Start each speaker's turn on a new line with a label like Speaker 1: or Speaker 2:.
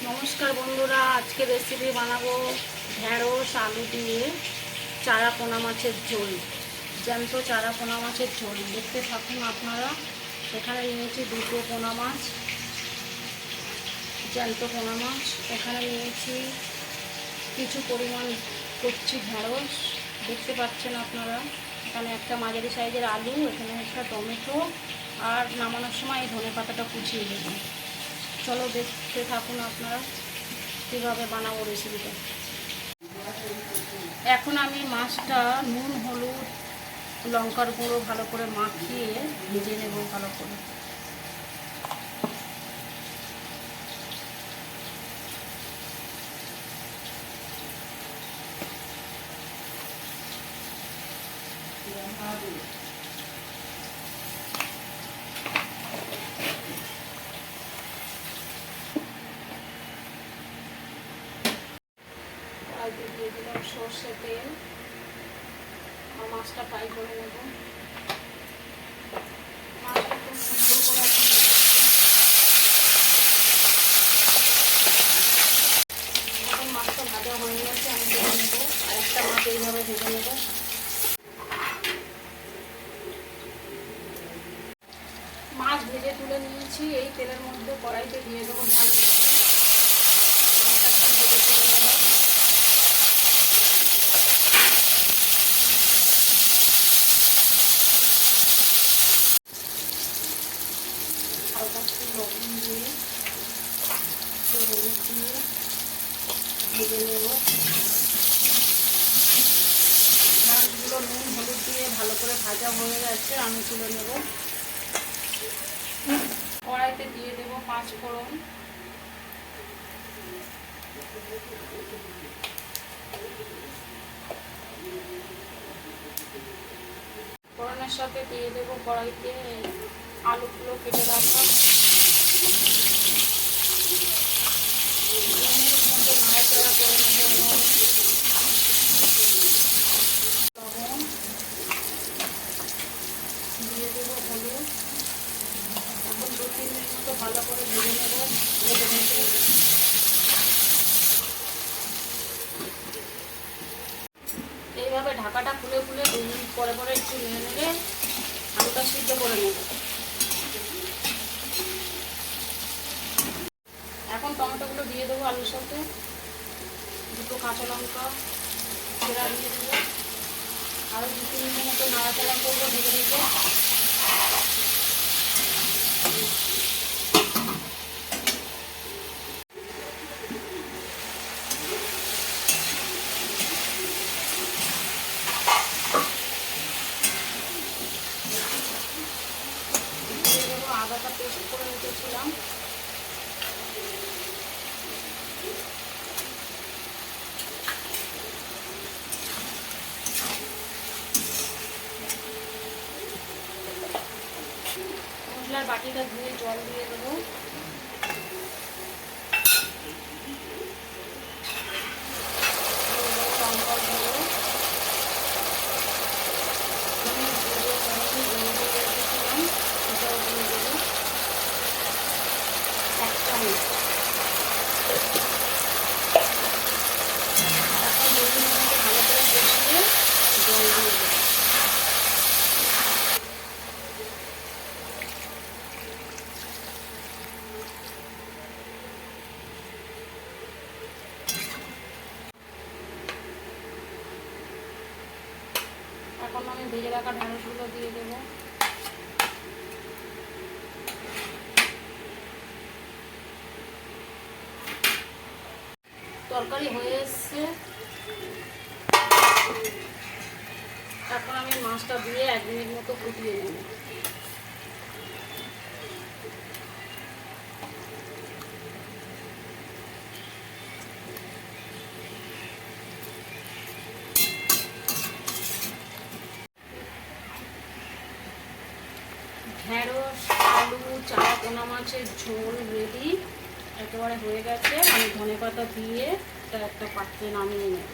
Speaker 1: নমস্কার বন্ধুরা, আজকে রেসিপি বানাবো ঢেঁড়স আলু দিয়ে চারা পোনা মাছের ঝোল। জ্যান্ত চারা পোনা মাছের ঝোল দেখতে থাকুন আপনারা। এখানে নিয়েছি দুটো পোনা মাছ, জ্যান্ত পোনা মাছ। এখানে নিয়েছি কিছু পরিমাণ কচি ঢেঁড়স, দেখতে পাচ্ছেন আপনারা। এখানে একটা মাঝারি সাইজের আলু, এখানে একটা টমেটো, আর নামানোর সময় এই ধনেপাতাটা কুচিয়ে দেবো। চলো দেখতে থাকুন আপনারা কীভাবে বানাবো রেসিপিটা। এখন আমি মাছটা নুন, হলুদ, লঙ্কার গুঁড়ো ভালো করে মাখিয়ে ভেজে নেব ভালো করে। দিয়ে দিলাম সর্ষে তেল, আর মাছটা ফ্রাই করে নেব। মাছটা খুব সুন্দর করে এখন মাছটা ভাজা হয়ে গেছে, আমি ভেজে নেব। আর একটা মাছ এইভাবে ভেজে নেব। মাছ ভেজে তুলে নিয়েছি। এই তেলের মধ্যে কড়াইতে দিয়ে দেবো ঢেঁড়স। ভেজে তুলে নেব। হালকা একটু লবণ দিয়ে, একটু হলুদ দিয়ে ভেজে নেব। ঢেঁড়সগুলো নুন হলুদ দিয়ে ভালো করে ভাজা হয়ে গেছে, আমি তুলে নেব। কড়াইতে দিয়ে দেব 5 ফোড়ন, ফোড়নের সাথে দিয়ে দেব কড়াইতে আলুগুলো কেটে রাখা। নাড়াচাড়া করে নেব। লবণ দিয়ে দেবো, হলুদ। এখন 2-3 মিনিট মতো ভালো করে ভেজে নেব। ভেজে ভেজে এইভাবে ঢাকাটা খুলে খুলে 2 মিনিট পরে পরে একটু নেড়ে নেড়ে আলুটা সিদ্ধ করে নেব। এখন টমেটোগুলো দিয়ে দেবো আলুর সাথে। 2 কাঁচা লঙ্কা চেরা দিয়ে দেবো। আরও 2-3 মিনিট মতো নাড়াচাড়া করবো ঢেকে ঢেকে। দিয়ে দেবো আদাটা পেস্ট করে রেখেছিলাম। মশলার বাটিটা ধুয়ে জল দিয়ে দেবো। লঙ্কা গুঁড়ো, রেখেছিলাম সেটাও দিয়ে দেবো 1 চামচ। এখন 2 মিনিট ভালো করে কষিয়ে জল দিয়ে দেবো। এখন আমি ভেজে রাখা ঢেঁড়সগুলো দিয়ে দেবো। তরকারি হয়ে এসছে। এখন আমি মাছটা দিয়ে 1 মিনিট মতো ফুটিয়ে নেব। ঢেঁড়স আলু চারা পোনা মাছের ঝোল রেডি, একেবারে হয়ে গেছে। আমি ধনেপাতা দিয়ে একটা পাত্রে নামিয়ে নেব।